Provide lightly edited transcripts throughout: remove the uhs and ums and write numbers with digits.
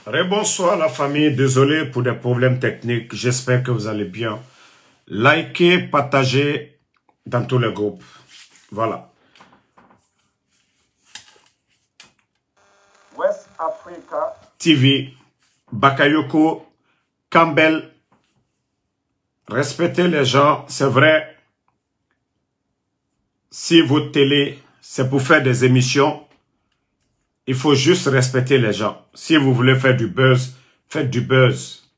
Rebonsoir la famille, désolé pour des problèmes techniques, j'espère que vous allez bien. Likez, partagez dans tous les groupes. Voilà. West Africa TV, Bakayoko, Campbell, respectez les gens, c'est vrai. Si votre télé, c'est pour faire des émissions, il faut juste respecter les gens. Si vous voulez faire du buzz, faites du buzz.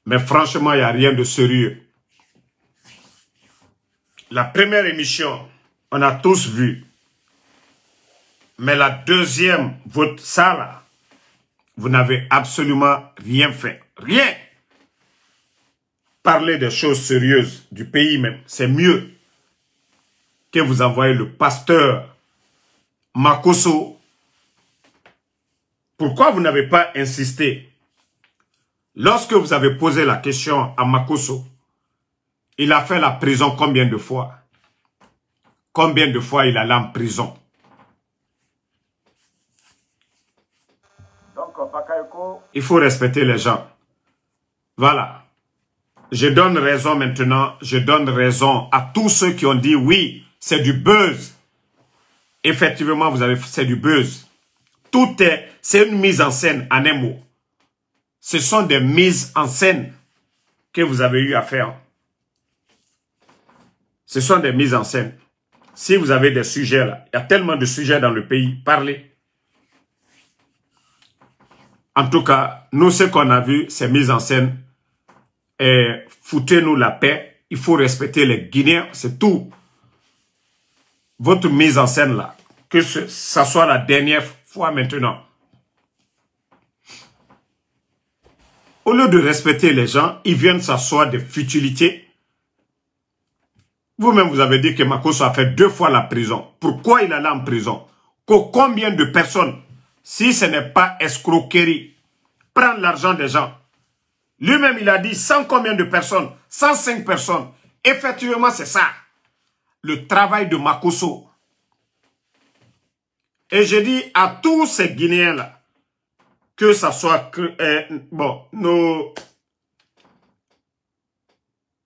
Mais franchement, il n'y a rien de sérieux. La première émission, on a tous vu. Mais la deuxième, ça là, vous n'avez absolument rien fait. Rien. Parler des choses sérieuses du pays même, c'est mieux que vous envoyez le pasteur Makosso. Pourquoi vous n'avez pas insisté? Lorsque vous avez posé la question à Makosso, il a fait la prison combien de fois? Combien de fois il allait en prison? donc Bakayoko, Il faut respecter les gens. Voilà. Je donne raison maintenant, je donne raison à tous ceux qui ont dit oui, c'est du buzz. Effectivement, c'est du buzz. C'est une mise en scène en un mot. Ce sont des mises en scène que vous avez eu à faire. Ce sont des mises en scène. Si vous avez des sujets là, il y a tellement de sujets dans le pays, parlez. En tout cas, nous, ce qu'on a vu, ces mises en scène, foutez-nous la paix. Il faut respecter les Guinéens, c'est tout. Votre mise en scène là, que ça soit la dernière fois maintenant. Au lieu de respecter les gens, ils viennent s'asseoir des futilités. Vous-même, vous avez dit que Makosso a fait 2 fois la prison. Pourquoi il allait en prison? Combien de personnes, si ce n'est pas escroquerie, prendre l'argent des gens? Lui-même, il a dit 100 combien de personnes? 105 personnes. Effectivement, c'est ça. Le travail de Makosso. Et je dis à tous ces Guinéens-là, que ça soit nos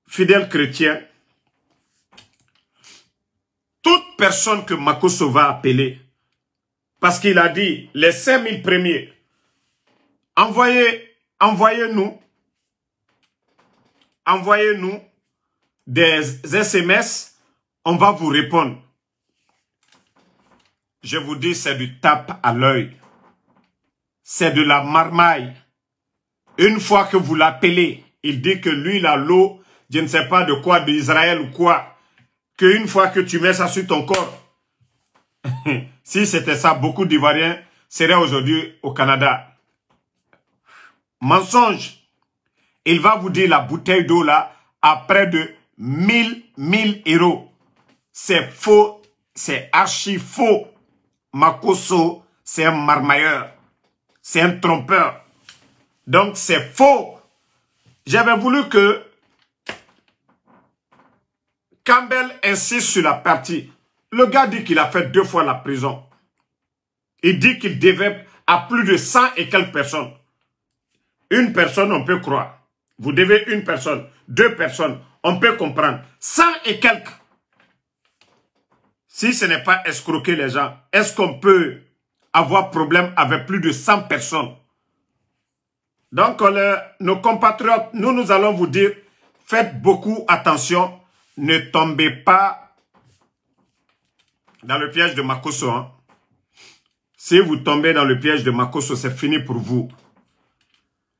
fidèles chrétiens, toute personne que Makosso va appeler, parce qu'il a dit, les 5000 premiers, envoyez-nous des SMS, on va vous répondre. Je vous dis, c'est du tape à l'œil. C'est de la marmaille. Une fois que vous l'appelez, il dit que lui, il a l'eau, je ne sais pas de quoi, d'Israël ou quoi, qu'une fois que tu mets ça sur ton corps, si c'était ça, beaucoup d'Ivoiriens seraient aujourd'hui au Canada. Mensonge. Il va vous dire la bouteille d'eau là, à près de 1000 euros. C'est faux, c'est archi faux. Makosso, c'est un marmailleur. C'est un trompeur. Donc, c'est faux. J'avais voulu que Campbell insiste sur la partie. Le gars dit qu'il a fait 2 fois la prison. Il dit qu'il devait à plus de 100 et quelques personnes. Une personne, on peut croire. Vous devez une personne, 2 personnes, on peut comprendre. 100 et quelques. Si ce n'est pas escroquer les gens, est-ce qu'on peut avoir problème avec plus de 100 personnes? Donc, nos compatriotes, nous allons vous dire, faites beaucoup attention, ne tombez pas dans le piège de Makosso. Hein. Si vous tombez dans le piège de Makosso, c'est fini pour vous.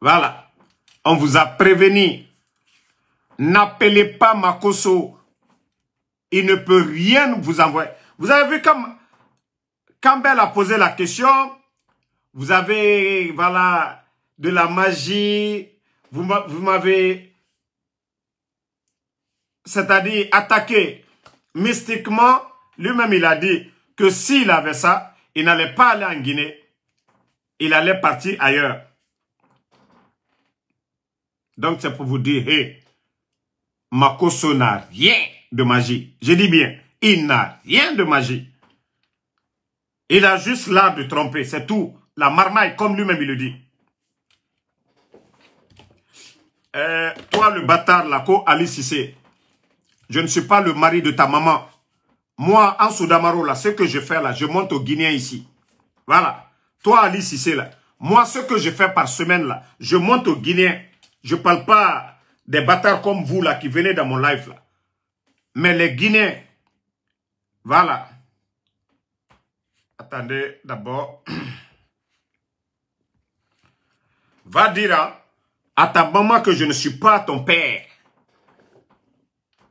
Voilà. On vous a prévenu. N'appelez pas Makosso. Il ne peut rien vous envoyer. Vous avez vu comme Campbell a posé la question. Vous avez, voilà, de la magie. Vous m'avez, c'est-à-dire attaqué mystiquement. Lui-même, il a dit que s'il avait ça, il n'allait pas aller en Guinée. Il allait partir ailleurs. Donc, c'est pour vous dire, hey, Makosso n'a rien de magie. Je dis bien, il n'a rien de magie. Il a juste l'art de tromper, c'est tout. La marmaille, comme lui-même il le dit. Toi, le bâtard, là, Ali Cissé, je ne suis pas le mari de ta maman. Moi, en Soudamaro, là, ce que je fais, là, je monte au Guinéen ici. Voilà. Toi, Ali Cissé, là, moi, ce que je fais par semaine, là, je monte au Guinéen. Je ne parle pas des bâtards comme vous, là, qui venez dans mon live, là. Mais les Guinéens, voilà. Attendez, d'abord. Va dire à ta maman que je ne suis pas ton père.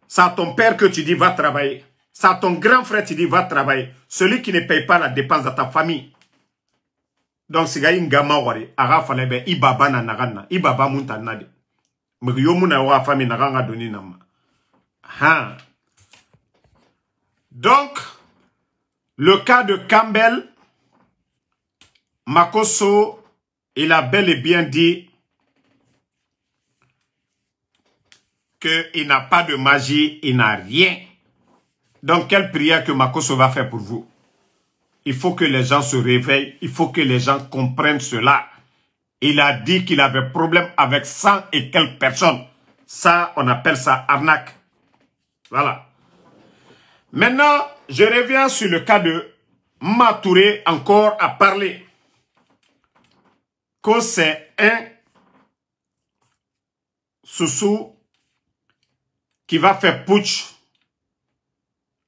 C'est à ton père que tu dis va travailler. C'est à ton grand frère tu dis va travailler. Celui qui ne paye pas la dépense de ta famille. Donc, si gagne gama wari, ara falebe ibaba na nagana, ibaba munta nade. Mriyo muna wa famille naganga doni nama. Ha. Donc, le cas de Campbell, Makosso, il a bel et bien dit qu'il n'a pas de magie, il n'a rien. Donc, quelle prière que Makosso va faire pour vous? Il faut que les gens se réveillent, il faut que les gens comprennent cela. Il a dit qu'il avait problème avec 100 et quelques personnes. Ça, on appelle ça arnaque. Voilà. Maintenant, je reviens sur le cas de Matouré encore à parler. Que c'est un Soussou qui va faire putsch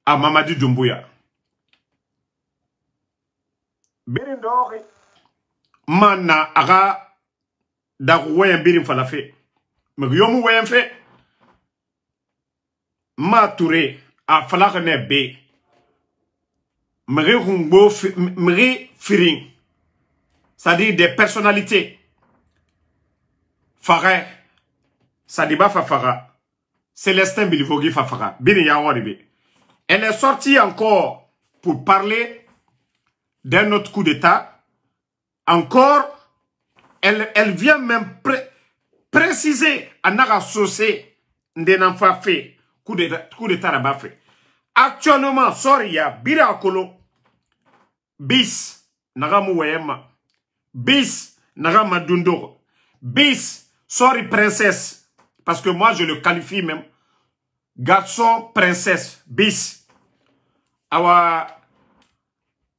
à Mamadi Doumbouya. Birindori. Mana aga dagouwen birin falafe. Mais yomu wen fe. Matouré a falakane be. Mri rumbo mri firing. C'est-à-dire des personnalités. Faré. Sadiba Fafara. Célestin Bilivogi Fafara. Bini Yawaribe. Elle est sortie encore pour parler d'un autre coup d'État. Encore, elle vient même préciser à Nara Sosé Ndenanfa fait coup d'État là-bas fait. Actuellement, Soria, Birakolo, bis, Nagamu Wayema, bis, Nagama Dundoro, bis, sorry princesse, parce que moi je le qualifie même, garçon, princesse, bis, awa,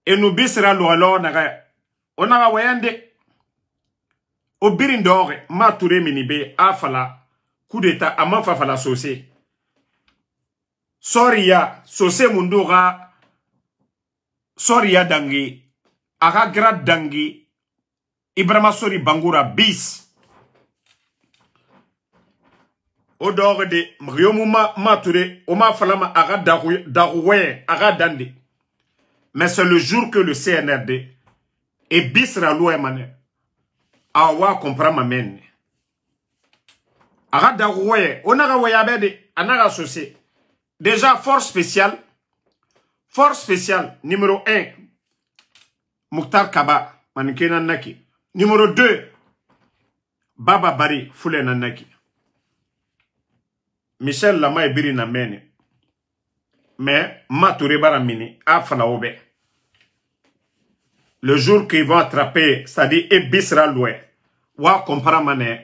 et nous bis sera l'oualo, on a wayande, au birindore, ma touré minibe, afala, coup d'état, ama fafala saucé. Soria, Sosé Mundora, Soria Dangi, Aragra Dangi, Ibrahima Sori Bangoura bis. Odor de Mriomuma Mature, Oma Falama Ara Daroué, Ara Dandi. Mais c'est le jour que le CNRD et Bisra Louemane, Awa comprend ma mène. Ara Daroué, Onara Wayabede, Anara Sosé. Déjà, force spéciale, numéro 1, Mouktar Kaba, Manike Nanaki. Numéro 2, Baba Bari, Foule Nanaki. Michel Lama et Biri Namene. Mais, Matouré Baramini, Afana Obe. Le jour qu'ils vont attraper, c'est-à-dire Ebisra Loué, Wa Komparamane,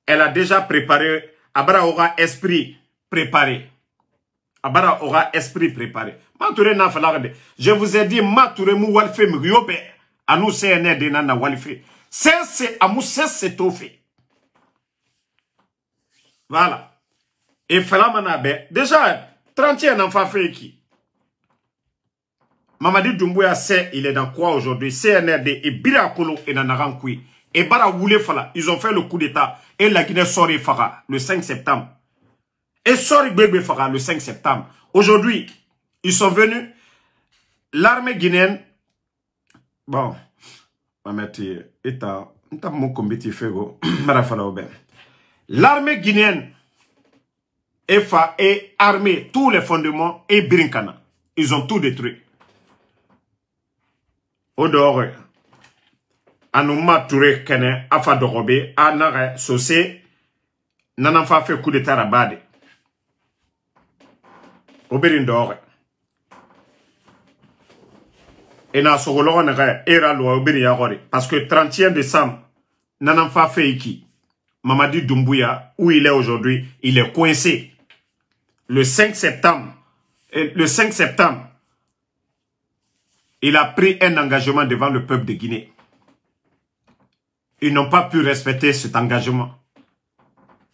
elle a déjà préparé, Abra aura esprit préparé. Abara aura esprit préparé. Matouré n'a pas de. Je vous ai dit, Matouré mou walfe mriobe. A nous CNRD na walfe. C'est à mou c'est tout fait. Voilà. Et Falamanabe. Déjà, 31 enfants fait qui? Mamadi Doumbouya sait, il est dans quoi aujourd'hui? CNRD et Birakolo et Nanarankoui. Et Bara Woulé Fala. Ils ont fait le coup d'état. Et la Guinée Sori Fara le 5 septembre. Et Sori Bébé Fara le 5 septembre. Aujourd'hui, ils sont venus. L'armée guinéenne. Bon. L'armée guinéenne FA et armée, tous les fondements et Brinkana. Ils ont tout détruit. Au dehors, Anouma Touré Kene, Afa Dorobe, Anare Sosé, Nananfa fait coup d'état à Bade. Au Bérindor. Et na sogolo na era lo obiri ya gore. Parce que 31 décembre, Nananfa Feiki, Mamadi Doumbouya, où il est aujourd'hui, il est coincé. Le 5 septembre, il a pris un engagement devant le peuple de Guinée. Ils n'ont pas pu respecter cet engagement.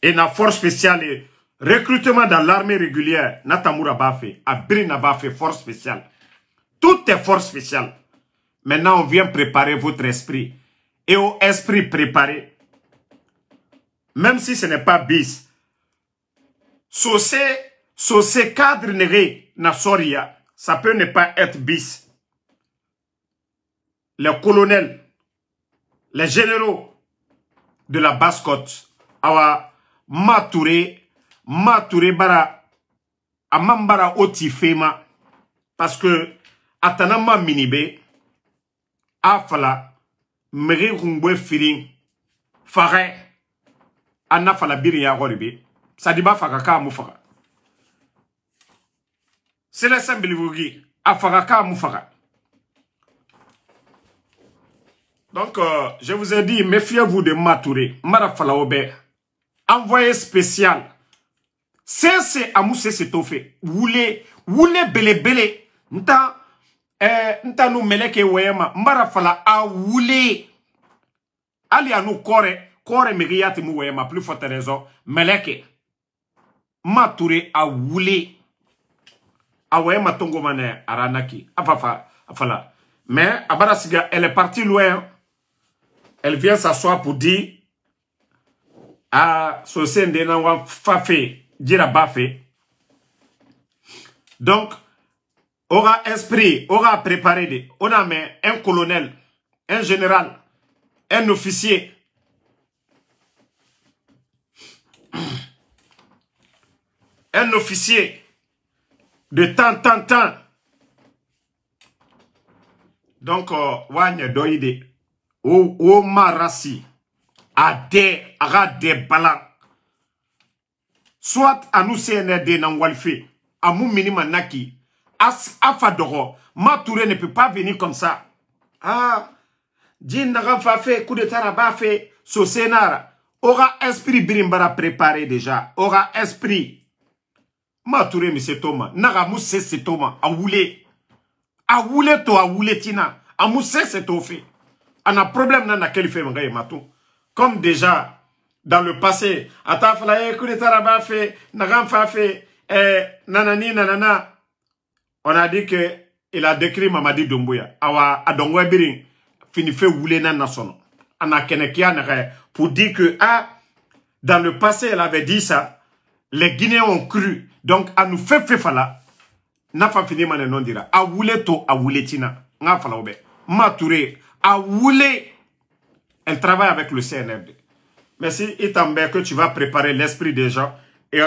Et la force spéciale et recrutement dans l'armée régulière, Natamura Bafé, Abrina Bafé, force spéciale. Tout est force spéciale. Maintenant, on vient préparer votre esprit. Et au esprit préparé, même si ce n'est pas bis, ce cadre néré, Nasoria, ça peut ne pas être bis. Les colonels, les généraux de la Basse-Côte, awa Matouré bara, amambara otifema, parce que atanama minibe, afala, meri rungwe firing, fare, anafala biri ya goribe, sadiba fakaka mufaka. C'est la symbolique, afakaka mufaka. Donc, je vous ai dit, méfiez-vous de Matouré, Marafala Ober. Envoyé spécial. C'est Amoussé Setofé. Woulé bele. Nta nou meleke weyema. Marafala a woulé. Ali a nou kore meriate mou weyema. Plus forte raison. Meleke. Matouré a woulé. A weyema tongo mane aranaki. Afala. Mais, Abarasiga, elle est partie loin. Elle vient s'asseoir pour dire à Sosé Ndenangwa Fafé, Dira Bafé. Donc, aura esprit, aura préparé, on a mis un colonel, un général, un officier. Un officier de temps. Donc, Wanya Doide. O marasi a des balans. Soit à nous CNRD nan walfe, à mon minima naki, afadoro, Matouré ne peut pas venir comme ça. Ah, Djin n'a pas fait, coup de taraba fait, so sénara, aura esprit birimbara préparé déjà, aura esprit. Matouré monsieur Thomas, n'a moussé c'est Thomas, a woulé to a woulé tina, a moussé c'est au fait. On a problème dans laquelle fait m'gaye matou. Comme déjà dans le passé, atafla coup de taraba fait, nagam fa fait, nanani nanana. On a dit que il a décrit Mamadi Doumbouya. Awa adongwe biring fini fait rouler nan nasono. On a kenekia pour dire que dans le passé elle avait dit ça. Les Guinéens ont cru. Donc à nous fait fala. N'a pas fini mané non dira. A woulé to a woulé tina. Nga fala obe. Matouré. A woulé, elle travaille avec le CNRD. Mais si Itambe que tu vas préparer l'esprit des gens, et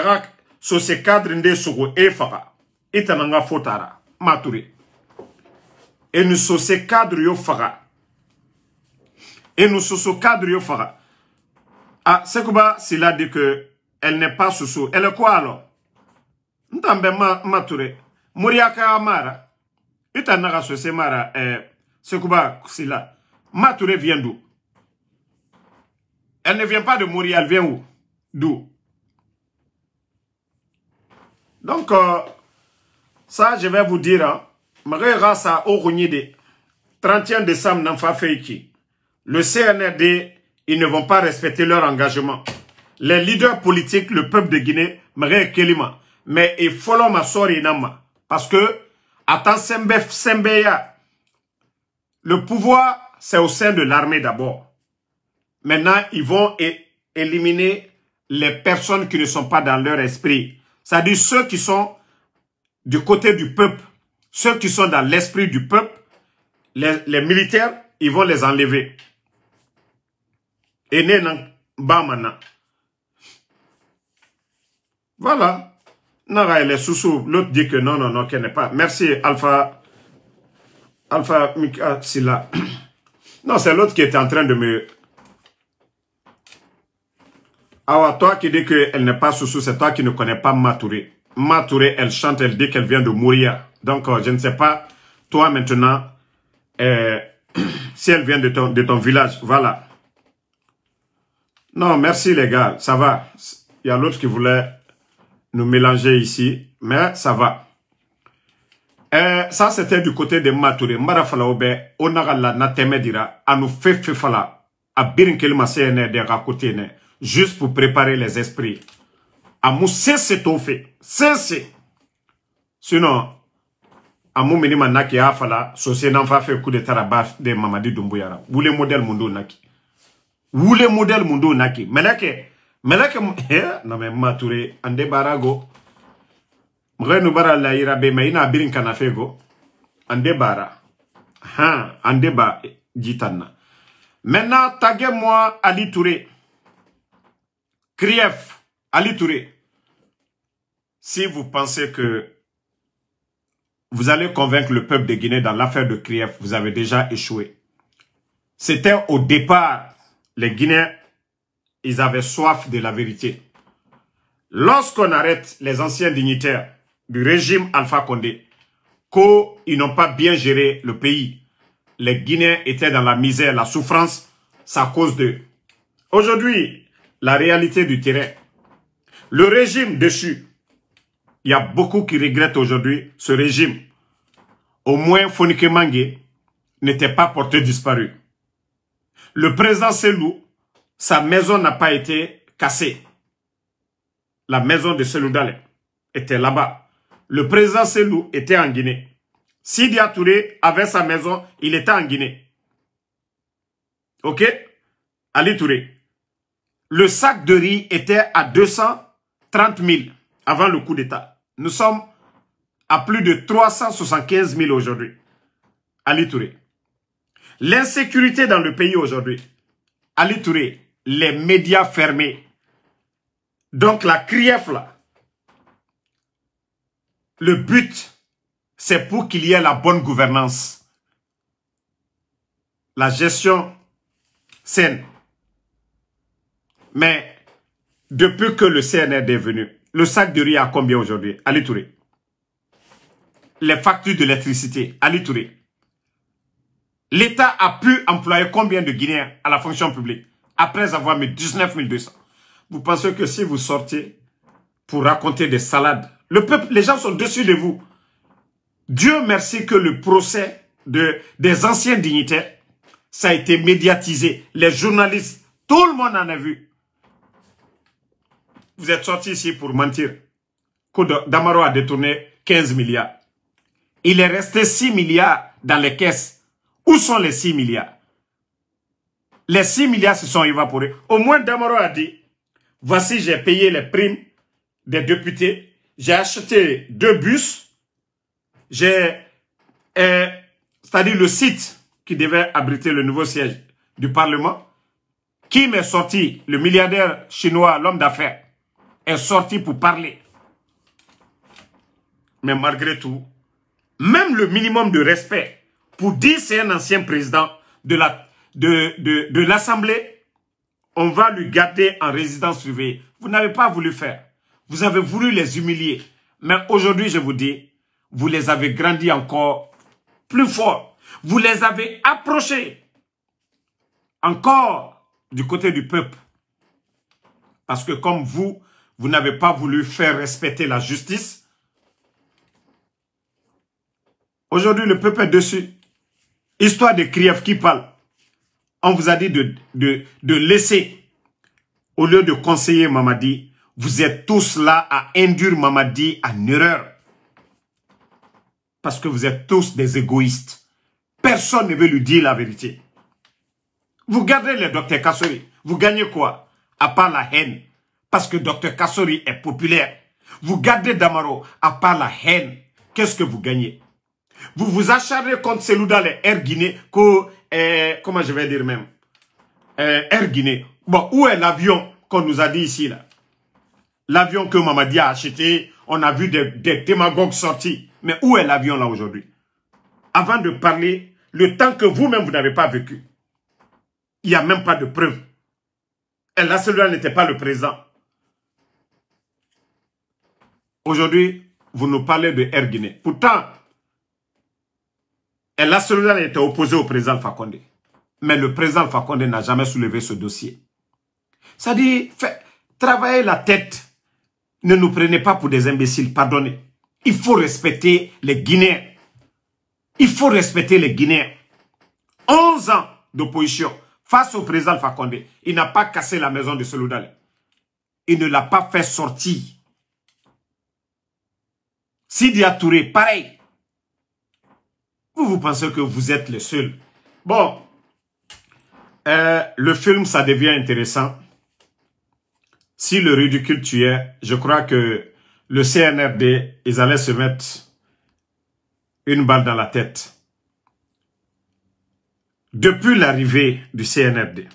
sur ces cadres de Sogo et Fara, Itananga Fotara, Matouré. Et nous sur ces cadres yo Fara. Et nous sur ce cadre yo Fara. Ah, Sekouba, s'il a dit que elle n'est pas sous. Elle est quoi alors? Ntambe Matouré. Mouriaka Amara. Itanaga sur ces Mara, Sekouba, c'est là. Matouré vient d'où? Elle ne vient pas de mourir, elle vient où? D'où? Donc, ça, je vais vous dire, hein, ça au de 31 décembre, n'enfa feiki. Le CNRD, ils ne vont pas respecter leur engagement. Les leaders politiques, le peuple de Guinée, mais il faut ma sori nama. Parce que, attends, Sembeya, le pouvoir, c'est au sein de l'armée d'abord. Maintenant, ils vont éliminer les personnes qui ne sont pas dans leur esprit. C'est-à-dire ceux qui sont du côté du peuple, ceux qui sont dans l'esprit du peuple, les militaires, ils vont les enlever. Et Bamana. Voilà. Nara, elle est sous-sous. L'autre dit que non, qu'elle n'est pas. Merci, Alpha Mika Silla. Non, c'est l'autre qui était en train de me... Ah, toi qui dis qu'elle n'est pas sous-sous, c'est toi qui ne connais pas Matouré. Matouré, elle chante, elle dit qu'elle vient de mourir. Donc, je ne sais pas, toi maintenant, si elle vient de ton village, voilà. Non, merci les gars, ça va. Il y a l'autre qui voulait nous mélanger ici, mais ça va. Ça, c'était du côté de Matouré. Marafala obe, onagala na teme dira, à nous fait fala, à birinkel masene de racoté, juste pour préparer les esprits. À mou c'est tout fait. C'est. Sinon, à mou minima naki afala, sosé n'en fa fait coup de tarabaf de Mamadi Doumbouya. Vous les modèles mundo naki. Vous les modèles mundo naki. Meleke, non mais Matouré, ande barago. Mre nou bara la irabe me ina birin kanafego. Ande bara. Ande ba jitana. Maintenant, taguez-moi Ali Touré. Krief, Ali Touré. Si vous pensez que vous allez convaincre le peuple de Guinée dans l'affaire de Krief, vous avez déjà échoué. C'était au départ, les Guinéens, ils avaient soif de la vérité. Lorsqu'on arrête les anciens dignitaires du régime Alpha Condé, qu'ils n'ont pas bien géré le pays, les Guinéens étaient dans la misère, la souffrance, c'est à cause d'eux. Aujourd'hui, la réalité du terrain, le régime déchu, il y a beaucoup qui regrettent aujourd'hui ce régime. Au moins, Fonike Mangue n'était pas porté disparu. Le président Selou, sa maison n'a pas été cassée. La maison de Selou Dale était là-bas. Le président Selou était en Guinée. Sidi Touré avait sa maison, il était en Guinée. Ok? Ali Touré. Le sac de riz était à 230 000 avant le coup d'État. Nous sommes à plus de 375 000 aujourd'hui. Ali Touré. L'insécurité dans le pays aujourd'hui. Ali Touré. Les médias fermés. Donc la Krief là. Le but, c'est pour qu'il y ait la bonne gouvernance. La gestion saine. Mais depuis que le CNR est venu, le sac de riz a combien aujourd'hui? Ali Touré. Les factures d'électricité, Ali Touré. L'État a pu employer combien de Guinéens à la fonction publique après avoir mis 19 200? Vous pensez que si vous sortez pour raconter des salades, le peuple, les gens sont dessus de vous. Dieu merci que le procès des anciens dignitaires, ça a été médiatisé. Les journalistes, tout le monde en a vu. Vous êtes sortis ici pour mentir. Damaro a détourné 15 milliards. Il est resté 6 milliards dans les caisses. Où sont les 6 milliards? Les 6 milliards se sont évaporés. Au moins Damaro a dit, voici j'ai payé les primes des députés. J'ai acheté 2 bus. J'ai, c'est-à-dire le site qui devait abriter le nouveau siège du Parlement. Qui m'est sorti? Le milliardaire chinois, l'homme d'affaires, est sorti pour parler. Mais malgré tout, même le minimum de respect pour dire c'est un ancien président de l'Assemblée, on va lui garder en résidence surveillée. Vous n'avez pas voulu faire. Vous avez voulu les humilier. Mais aujourd'hui, je vous dis, vous les avez grandis encore plus fort. Vous les avez approchés encore du côté du peuple. Parce que comme vous n'avez pas voulu faire respecter la justice, aujourd'hui, le peuple est dessus. Histoire de Krief qui parle. On vous a dit de laisser, au lieu de conseiller Mamadi, vous êtes tous là à induire Mamadi en erreur. Parce que vous êtes tous des égoïstes. Personne ne veut lui dire la vérité. Vous gardez le docteur Kassori. Vous gagnez quoi? À part la haine. Parce que docteur Kassori est populaire. Vous gardez Damaro. À part la haine. Qu'est-ce que vous gagnez? Vous vous acharnez contre Selou Dale, Air Guinée, comment je vais dire même, Air Guinée. Bon, où est l'avion qu'on nous a dit ici là? L'avion que Mamadi a acheté, on a vu des démagogues sortis. Mais où est l'avion là aujourd'hui? Avant de parler, le temps que vous-même vous n'avez pas vécu, il n'y a même pas de preuve. Et là, celui-là n'était pas le président. Aujourd'hui, vous nous parlez de Air Guinée. Pourtant, Et la Soledad était opposée au président Alpha Condé. Mais le président Alpha Condé n'a jamais soulevé ce dossier. Ça dit, travaillez la tête. Ne nous prenez pas pour des imbéciles, pardonnez. Il faut respecter les Guinéens. Il faut respecter les Guinéens. 11 ans d'opposition face au président Alpha Condé. Il n'a pas cassé la maison de Seloudal. Il ne l'a pas fait sortir. Sidi Touré, pareil. Vous pensez que vous êtes les seuls. Bon, le film, ça devient intéressant. Si le ridicule tuait, je crois que le CNRD, ils allaient se mettre une balle dans la tête. Depuis l'arrivée du CNRD,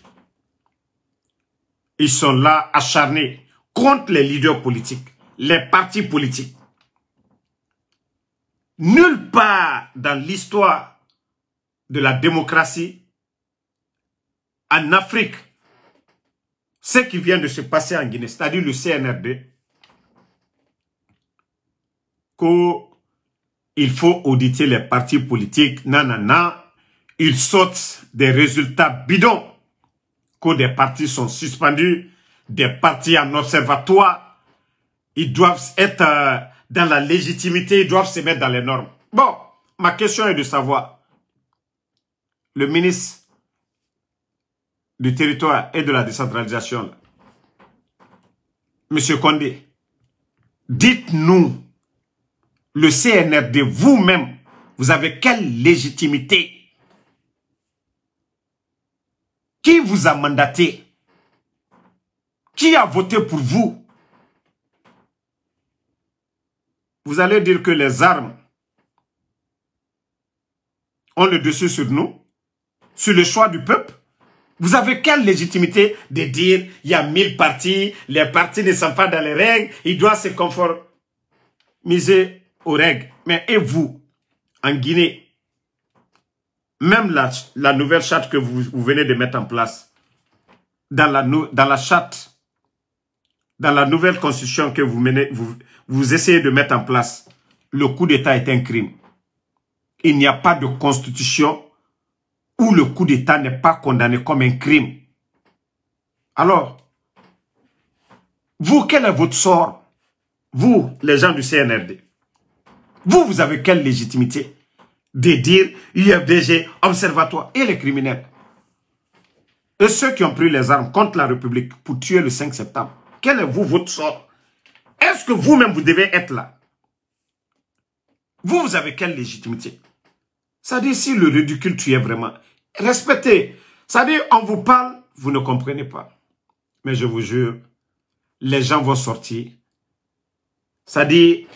ils sont là acharnés contre les leaders politiques, les partis politiques. Nulle part dans l'histoire de la démocratie en Afrique, ce qui vient de se passer en Guinée, c'est-à-dire le CNRD, qu'il faut auditer les partis politiques, nanana, ils sortent des résultats bidons, que des partis sont suspendus, des partis en observatoire, ils doivent être dans la légitimité, ils doivent se mettre dans les normes. Bon, ma question est de savoir, le ministre du territoire et de la décentralisation, Monsieur Condé, dites-nous, le CNRD, vous-même, vous avez quelle légitimité? Qui vous a mandaté? Qui a voté pour vous? Vous allez dire que les armes ont le dessus sur nous, sur le choix du peuple? Vous avez quelle légitimité de dire il y a 1000 partis, les partis ne sont pas dans les règles, ils doivent se conformiser aux règles. Mais et vous, en Guinée, même la nouvelle charte que vous venez de mettre en place, dans la charte, dans la nouvelle constitution que vous essayez de mettre en place, le coup d'État est un crime. Il n'y a pas de constitution où le coup d'État n'est pas condamné comme un crime. Alors, vous, quel est votre sort? Vous, les gens du CNRD, vous avez quelle légitimité de dire UFDG, observatoire et les criminels? Et ceux qui ont pris les armes contre la République pour tuer le 5 septembre, quel est votre sort? Est-ce que vous-même, vous devez être là? Vous avez quelle légitimité? Ça dit, si le ridicule tuait vraiment, respectez. Ça dit, on vous parle, vous ne comprenez pas. Mais je vous jure, les gens vont sortir. Ça dit,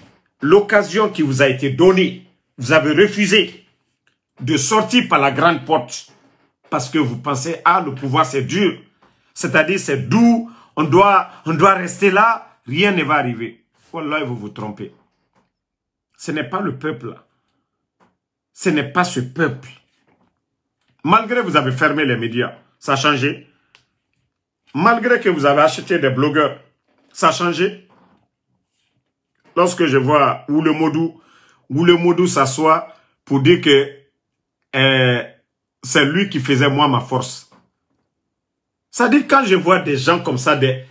l'occasion qui vous a été donnée, vous avez refusé de sortir par la grande porte. Parce que vous pensez, ah, le pouvoir c'est dur. C'est-à-dire, c'est doux, on doit rester là, rien ne va arriver. Wallah, vous vous trompez. Ce n'est pas le peuple là. Ce n'est pas ce peuple. Malgré que vous avez fermé les médias, ça a changé. Malgré que vous avez acheté des blogueurs, ça a changé. Lorsque je vois où le Modou s'assoit pour dire que c'est lui qui faisait moi ma force. Ça dit quand je vois des gens comme ça, des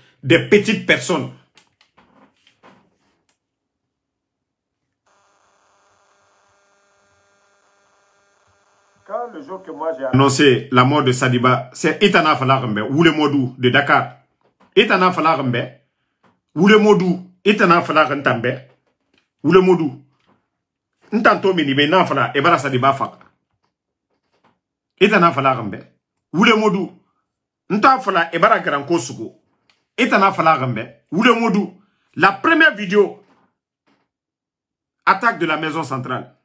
petites personnes, Quand le jour que moi j'ai annoncé la mort de Sadiba, c'est Itana Falarambe, ou le Modou de Dakar. Itana Falarambe, ou le Modou, Itana Falarambe, ou le Modou. Ntanto minibe na fala ebara Sadiba fak. Itana Falarambe, ou le Modou. Nta fala ebara Granko Suko. Itana Falarambe, ou le Modou. La première vidéo, attaque de la maison centrale.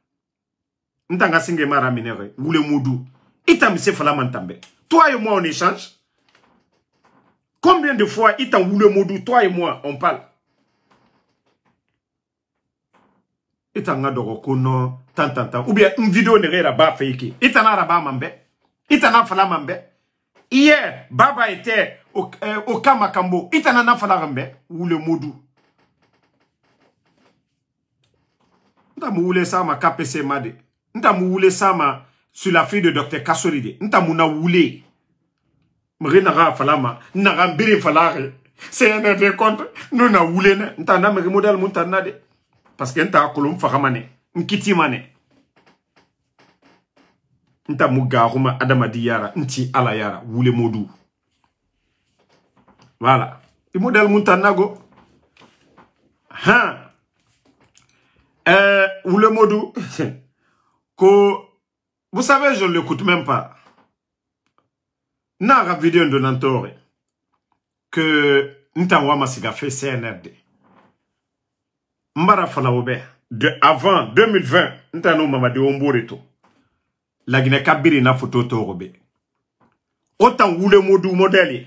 Ntanga singe mara minere, ou le Modou. Itam se fala mantambe. Toi et moi on échange. Combien de fois Itam ou le Modou, toi et moi on parle. Itanga doko kono tant. Ou bien une vidéo ne rera ba fake. Itana raba mambe. Itana fala mambe. Hier, Baba était au Kamakambo. Itana na fala rambe ou le Modou. Nta moule sa ma KPC made. Nta mou woulé ça ma sur la fille de Dr Kassoride. Nta mou na woulé. M'ri naga falama. Naga mbiri falare. C'est un des comptes. Nous na woulé. Nta na m'ri modèle moutana de. Parce que nta akolom fakamane. Nkiti mane. Nta mou garuma adamadi yara. Nti ala yara. Woulé modou. Voilà. Le modèle moutana go. Hein. Woulé modou. Vous savez, je ne l'écoute même pas. N'a vidéo de Nantore que Ntanwa Masiga fait CNRD. Mbara Falaoube, avant 2020, Ntano Mamadi Omboreto. La Guinée Kabiri na photo Torobe. Autant Woulé Modou modèle.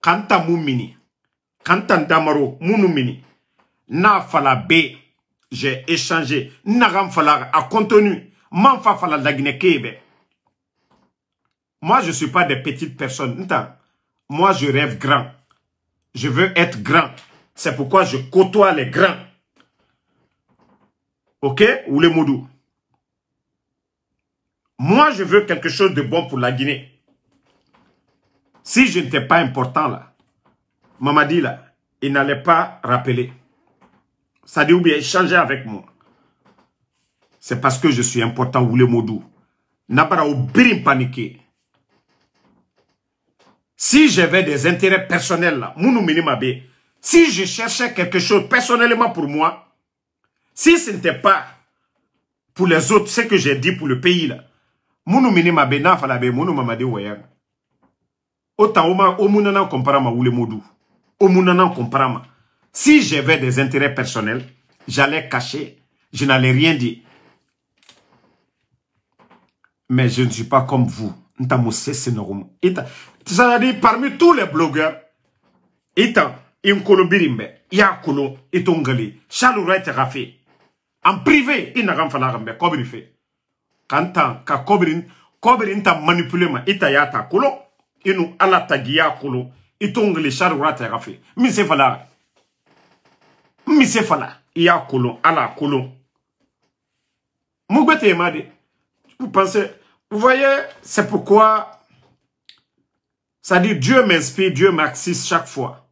Kanta Moumini. Kanta Damaro Mounoumini. Na Fala B. J'ai échangé. Nagam Fala a contenu. Manfa Fala la Guinée Kebe. Moi, je ne suis pas des petites personnes. Moi, je rêve grand. Je veux être grand. C'est pourquoi je côtoie les grands. Ok? Ou les Moudou. Moi, je veux quelque chose de bon pour la Guinée. Si je n'étais pas important là, Mamadi là, il n'allait pas rappeler. Ça dit ou bien échanger avec moi. C'est parce que je suis important ou les Moudou. N'abara ou birim paniqué. Si j'avais des intérêts personnels là, si je cherchais quelque chose personnellement pour moi, si ce n'était pas pour les autres, ce que j'ai dit pour le pays là, si j'avais des intérêts personnels, j'allais cacher, je n'allais rien dire. Mais je ne suis pas comme vous. C'est-à-dire, parmi tous les blogueurs, en privé, il n'a pas fait. Quand ka kobrin ta manipulé ma ita ya ta kolo inu ala tagiya kolo itongle charura ta rafi mi se fala ya kolo ala kolo mugwete made. Vous pensez, vous voyez, c'est pourquoi ça dit Dieu m'inspire, Dieu m'assiste chaque fois.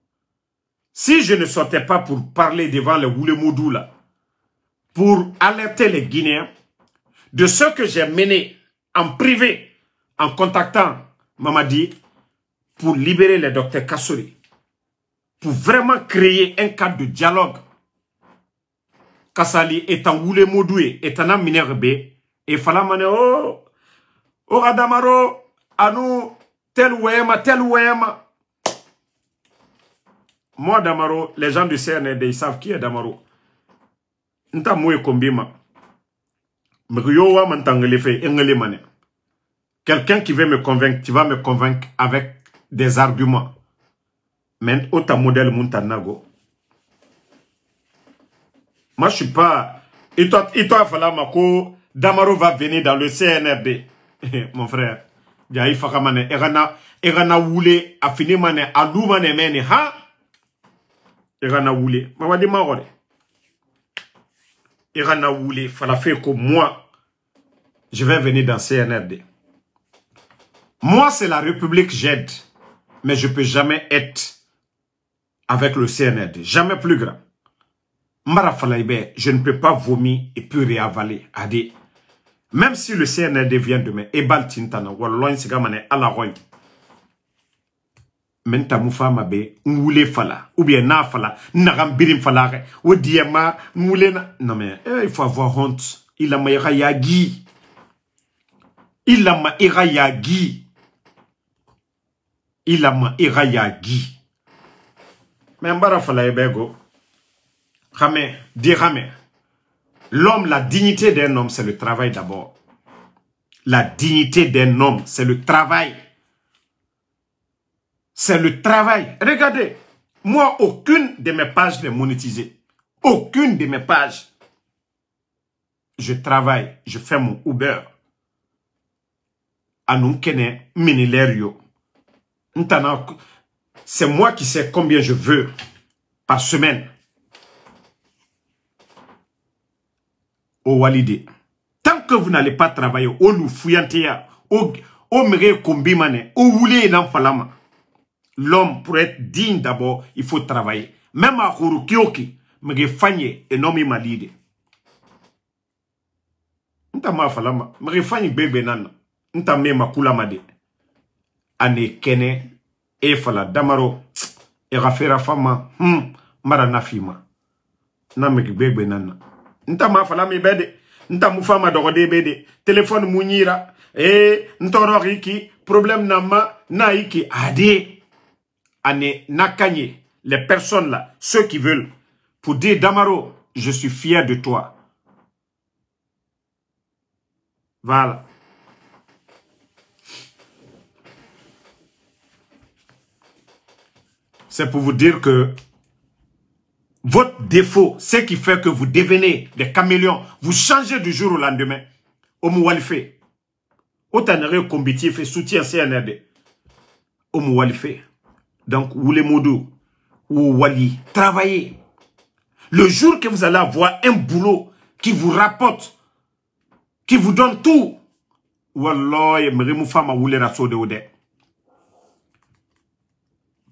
Si je ne sortais pas pour parler devant les Woulé Modou là, pour alerter les Guinéens de ce que j'ai mené en privé, en contactant Mamadi, pour libérer les docteurs Kassori, pour vraiment créer un cadre de dialogue. Kassali étant Woulé Modoué, étant un mineur B, et Falamane, oh, Adamaro, Anou, tel ouema. Moi, Damaro, les gens du CNRD, ils savent qui est Damaro. Nta moué kombima. Quelqu'un qui veut me convaincre, tu vas me convaincre avec des arguments. Mais autant modèle Montanago. Moi, je suis pas. Et toi, Falamako, Damaro va venir dans le CNRD. Mon frère. Jaï Fakamane, Erana Woulé, a fini mane, a loumane mene, ha? Erana Woulé. Mawadi Marole. Erana Woulé, fala fait que moi, je vais venir dans CNRD. Moi, c'est la République, j'aide. Mais je ne peux jamais être avec le CNRD. Jamais plus grand. Mara Falaïbe, je ne peux pas vomir et puis réavaler. Adi. Même si le CNRD vient demain, Ebal Tintana, Walloin Sigamane, Alaroy. Menta Moufa Mabe, Moulé Fala, ou bien Na Fala, Narambirim Falare, ou Diema, Moulena. Non mais, il faut avoir honte. Il a ma Yagi. Il a ma Yagi. Il a ma Yagi. Mais Mbara Falaïbe go. Ramé, dis Ramé. L'homme, la dignité d'un homme, c'est le travail d'abord. La dignité d'un homme, c'est le travail. C'est le travail. Regardez, moi, aucune de mes pages n'est monétisée. Aucune de mes pages. Je travaille, je fais mon Uber. Anunkene, minilerio. C'est moi qui sais combien je veux par semaine. Au Walide. Tant que vous n'allez pas travailler, au nous fouillantia, au mere kombimane, au woulé dans falama. L'homme, pour être digne d'abord, il faut travailler. Même à Hurukioki, me fanye et non ma lide. Nta ma falama, me fanye bébé nana. Nta me ma kula made. Ane kene, e fala damaro, e rafera fama, mara nafima. Na me bébé nana. Nta ma falama bede, nta mu fama dogode bede, téléphone munira, ntoro riki, problème nama, na iki, ade. Ane nakanye, les personnes là, ceux qui veulent, pour dire Damaro, je suis fier de toi. Voilà. C'est pour vous dire que votre défaut, ce qui fait que vous devenez des caméléons, vous changez du jour au lendemain. Omuwalife. Otanere combitif et soutien CNRD. Omuwalife. Donc, ou les moudou, ou wali, travaillez. Le jour que vous allez avoir un boulot qui vous rapporte, qui vous donne tout,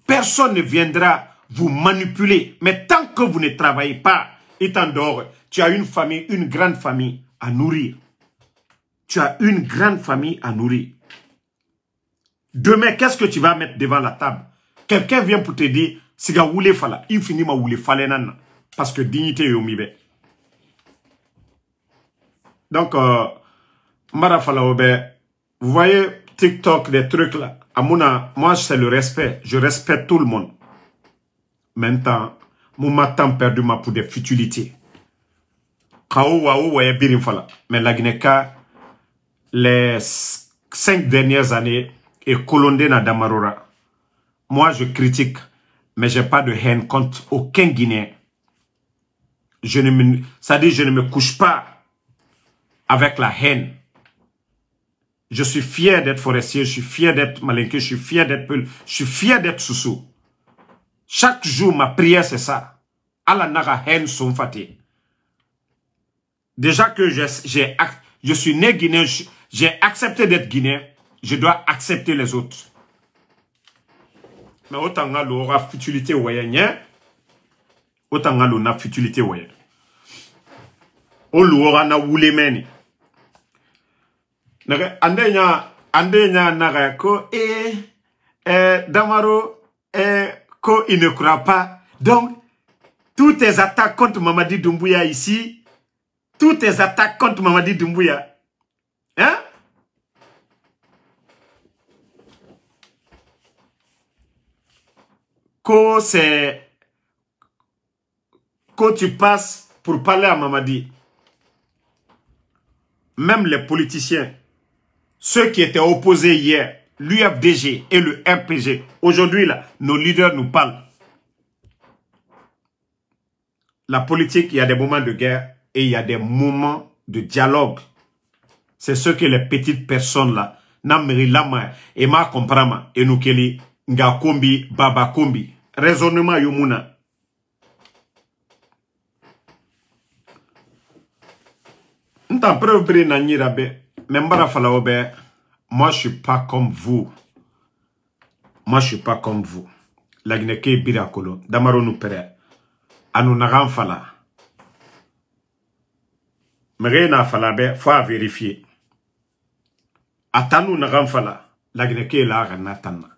personne ne viendra vous manipuler. Mais tant que vous ne travaillez pas, étant dehors, tu as une famille, une grande famille à nourrir. Tu as une grande famille à nourrir. Demain, qu'est-ce que tu vas mettre devant la table? Quelqu'un vient pour te dire, siga wule fala, il finit ma wule fale nana. Parce que dignité yomibe. Donc, Mara fala obe, vous voyez TikTok, des trucs là. Amuna, moi c'est le respect. Je respecte tout le monde. Maintenant, mon temps perdu ma pour des futilités. Kao wao waye birin fala. Mais la Guinée-Ka, les 5 dernières années, est colondé na Damarora. Moi, je critique, mais je n'ai pas de haine contre aucun Guinéen. C'est-à-dire, je ne me couche pas avec la haine. Je suis fier d'être forestier, je suis fier d'être malinqué, je suis fier d'être peul, je suis fier d'être soussou. Chaque jour, ma prière, c'est ça. Allah nara haine son faté. Déjà que je suis né Guinéen, j'ai accepté d'être Guinéen, je dois accepter les autres. Mais autant que l'aura futilité ouayen, autant que l'on a futilité ouayen. O l'aura na wule meni. Ande nya naga ko Damaro ko il ne croit pas. Donc toutes tes attaques contre Mamadi Doumbouya ici, toutes tes attaques contre Mamadi Doumbouya, hein? Quand tu passes pour parler à Mamadi, même les politiciens, ceux qui étaient opposés hier, l'UFDG et le RPG, aujourd'hui là, nos leaders nous parlent. La politique, il y a des moments de guerre et il y a des moments de dialogue. C'est ce que les petites personnes là, Namri Lama, Ema Komprama, Enukeli, Ngakombi, Baba Kombi. Raisonnement Yomuna. N't'en preuve brille Nani Rabe. Membara Falaobe. Moi, je suis pas comme vous. Moi, je suis pas comme vous. La Guinée Birakolo. Damaro nous pere. Anu Naran Fala. Mais na Falabe, faut vérifier. Atanu Naran Fala. La Guinée est là, Renatana.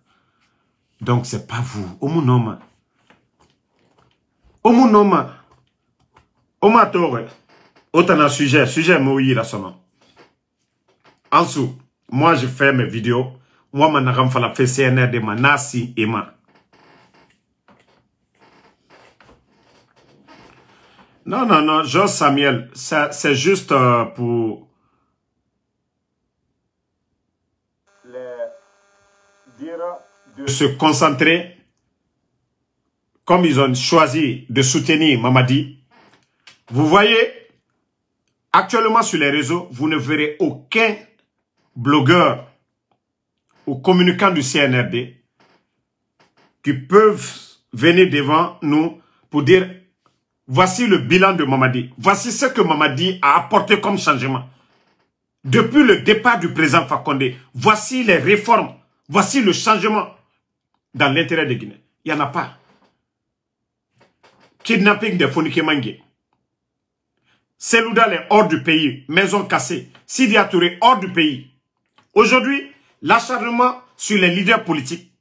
Donc, c'est pas vous. Omunoma. Omunoma. Omatore. Autant un sujet Moïse la sono. En dessous, moi je fais mes vidéos. Moi, je fais la CNR de ma Nasi et ma. Non, Jean Samuel, c'est juste pour... de se concentrer, comme ils ont choisi de soutenir Mamadi. Vous voyez, actuellement sur les réseaux, vous ne verrez aucun blogueur ou communicant du CNRD qui peuvent venir devant nous pour dire voici le bilan de Mamadi. Voici ce que Mamadi a apporté comme changement. Depuis le départ du président Alpha Condé, voici les réformes, voici le changement dans l'intérêt des Guinéens. Il n'y en a pas. Kidnapping de Fonike Mangue. Seloudal est hors du pays, maison cassée. Sidi Touré hors du pays. Aujourd'hui, l'acharnement sur les leaders politiques,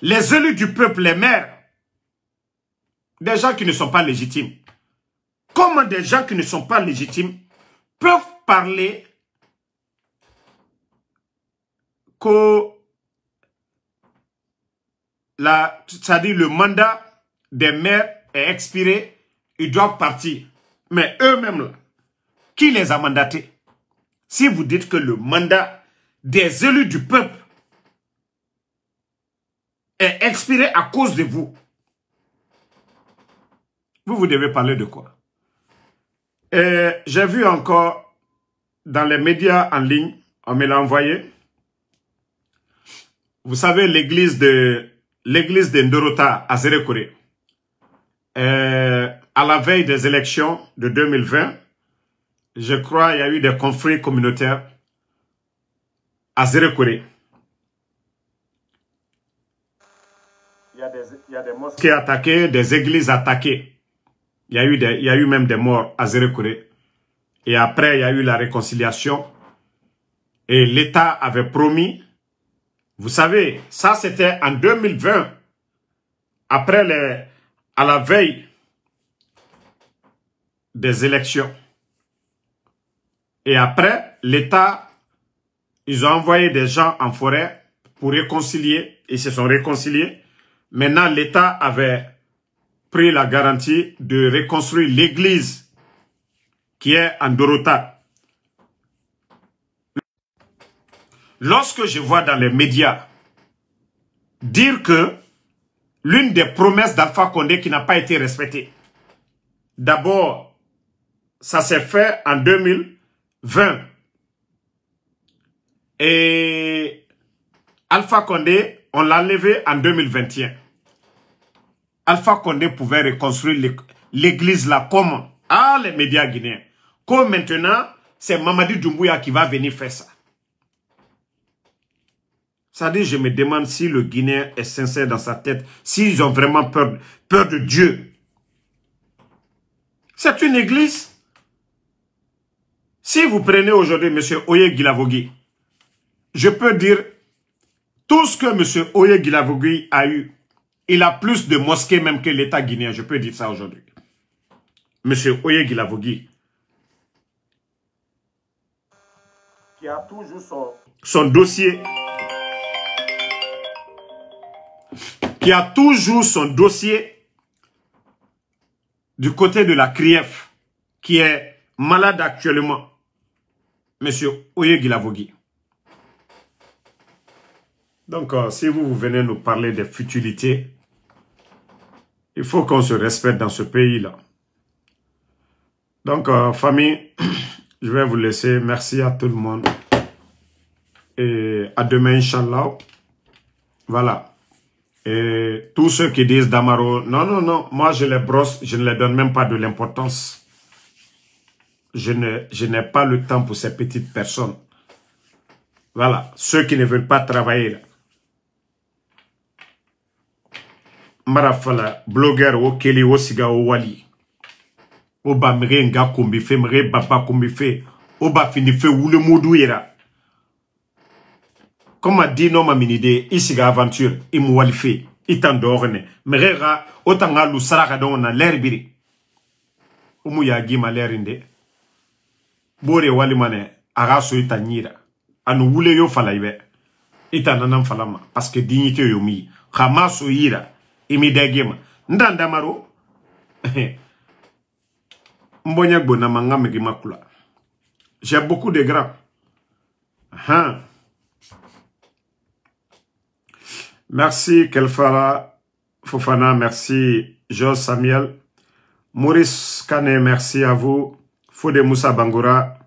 les élus du peuple, les maires, des gens qui ne sont pas légitimes. Comment des gens qui ne sont pas légitimes peuvent parler que c'est-à-dire le mandat des maires est expiré, ils doivent partir. Mais eux-mêmes, là, qui les a mandatés? Si vous dites que le mandat des élus du peuple est expiré à cause de vous, vous devez parler de quoi? J'ai vu encore dans les médias en ligne, on me l'a envoyé. Vous savez, l'église de Ndorota à Zérekore, à la veille des élections de 2020, je crois il y a eu des conflits communautaires à Zérekore. Il y a des mosquées attaquées, des églises attaquées. Il y a eu même des morts à Zérekore. Et après, il y a eu la réconciliation. Et l'État avait promis, vous savez, ça c'était en 2020, après à la veille des élections. Et après, l'État, ils ont envoyé des gens en forêt pour réconcilier. Ils se sont réconciliés. Maintenant, l'État avait pris la garantie de reconstruire l'église qui est en Ndorota. Lorsque je vois dans les médias dire que l'une des promesses d'Alpha Condé qui n'a pas été respectée, d'abord, ça s'est fait en 2020. Et Alpha Condé, on l'a levé en 2021. Alpha Condé pouvait reconstruire l'église là. Comment? Ah, les médias guinéens. Comme maintenant, c'est Mamadi Doumbouya qui va venir faire ça. Ça dit, je me demande si le Guinéen est sincère dans sa tête, s'ils ont vraiment peur de Dieu. C'est une église. Si vous prenez aujourd'hui M. Oye Guilavogui, je peux dire, tout ce que M. Oye Guilavogui a eu, il a plus de mosquées même que l'État guinéen. Je peux dire ça aujourd'hui. M. Oye Guilavogui. Qui a toujours son dossier. Qui a toujours son dossier du côté de la CRIEF, qui est malade actuellement. M. Oye Guilavogui. Donc, si vous venez nous parler des futilités, il faut qu'on se respecte dans ce pays-là. Donc, famille, je vais vous laisser. Merci à tout le monde. Et à demain, Inch'Allah. Voilà. Et tous ceux qui disent Damaro, non, non, non, moi je les brosse, je ne les donne même pas de l'importance. Je n'ai pas le temps pour ces petites personnes. Voilà. Ceux qui ne veulent pas travailler là. Marafala, blogueur, o Keli, o Siga, o Wali. Oba mre nga kombi fe, mre baba kombi fe. Oba fini fe ou le modou yera. Comme a dit non ma minide, Isiga aventure, imu wali fe, itan dorne. Mre ra, otanga lu saraka don na l'air biri. Umu ya gima l'air inde. Bore wali mane, araso itanyira. Anu wule yo falaibe. Itananam falama, parce que dignité yo mi. Khamaso yira. Imidegema. Ndandamaro. Mbonyagbo na mangame gimakula. J'ai beaucoup de grands. Merci Kelfara Fofana, merci Jos Samuel. Maurice Kane, merci à vous. Fode Moussa Bangoura,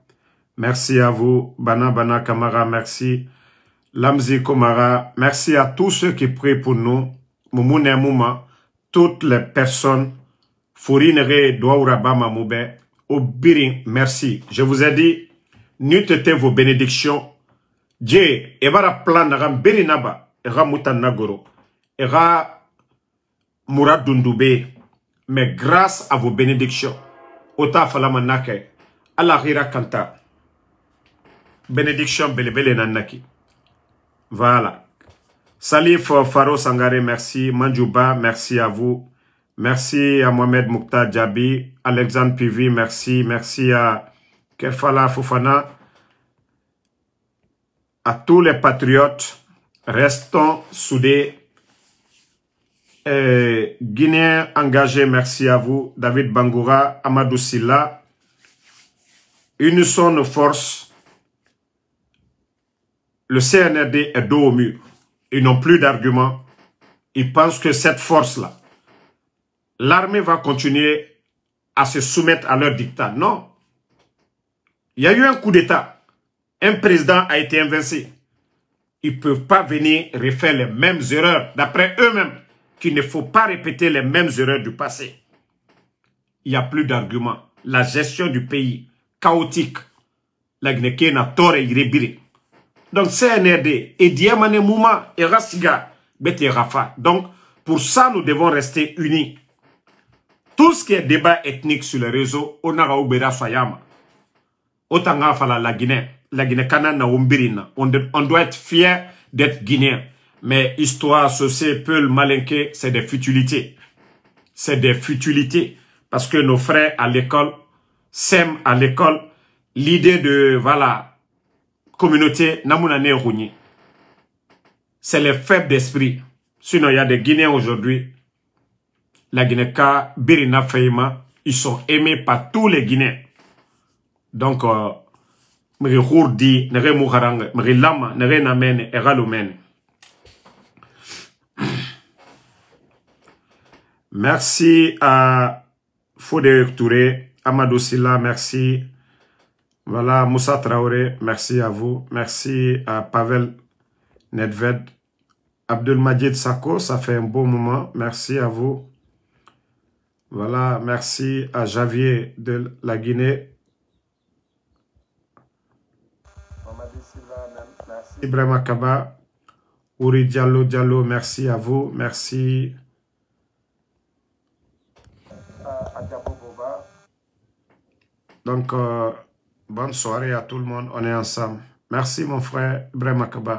merci à vous. Bana Bana Kamara, merci. Lamzi Komara, merci à tous ceux qui prient pour nous. Moumoune Mouma, toutes les personnes, Fourinere, Douaouraba Mamoube, Obirin, merci. Je vous ai dit, Nutete vos bénédictions. Dieu, Ebara plan Nagam Berinaba, Era Moutanagoro, Era Mourad Dundoube. Mais grâce à vos bénédictions, Ota Falamanake, Alahira Kanta. Bénédiction Belebele Nanaki. Voilà. Salif Faro Sangare, merci. Manjouba, merci à vous. Merci à Mohamed Moukta Djabi, Alexandre Pivi, merci. Merci à Kerfala Fofana. À tous les patriotes, restons soudés. Guinéens engagés, merci à vous. David Bangoura, Amadou Silla. Unissons nos forces. Le CNRD est dos au mur. Ils n'ont plus d'arguments. Ils pensent que cette force-là, l'armée va continuer à se soumettre à leur dictat. Non. Il y a eu un coup d'État. Un président a été invincé. Ils ne peuvent pas venir refaire les mêmes erreurs, d'après eux-mêmes, qu'il ne faut pas répéter les mêmes erreurs du passé. Il n'y a plus d'arguments. La gestion du pays, chaotique. La Guinée n'a tort et irébiré. Donc, CNRD, et Diamane Mouma, et Rassiga, Bete Rafa. Donc, pour ça, nous devons rester unis. Tout ce qui est débat ethnique sur les réseaux, on a Oubera Soyama. Otanga Fala la Guinée. La Guinée Kanana Umbirina. On doit être fier d'être Guinéen. Mais histoire associée, Peul, Malinké, c'est des futilités. C'est des futilités. Parce que nos frères à l'école sèment à l'école l'idée de, voilà, communauté Namounane Rouni. C'est les faibles d'esprit. Sinon, il y a des Guinéens aujourd'hui. La Guinée-Ka, Birina Feima, ils sont aimés par tous les Guinéens. Donc, merci à Fodé Touré, Amadou Silla, merci. Voilà, Moussa Traoré, merci à vous. Merci à Pavel Nedved. Abdelmajid Sako, ça fait un beau moment. Merci à vous. Voilà, merci à Javier de la Guinée. Ibrahim Akaba, Ouri Diallo, merci à vous. Merci. Donc, bonne soirée à tout le monde. On est ensemble. Merci mon frère Ibrahim Akaba.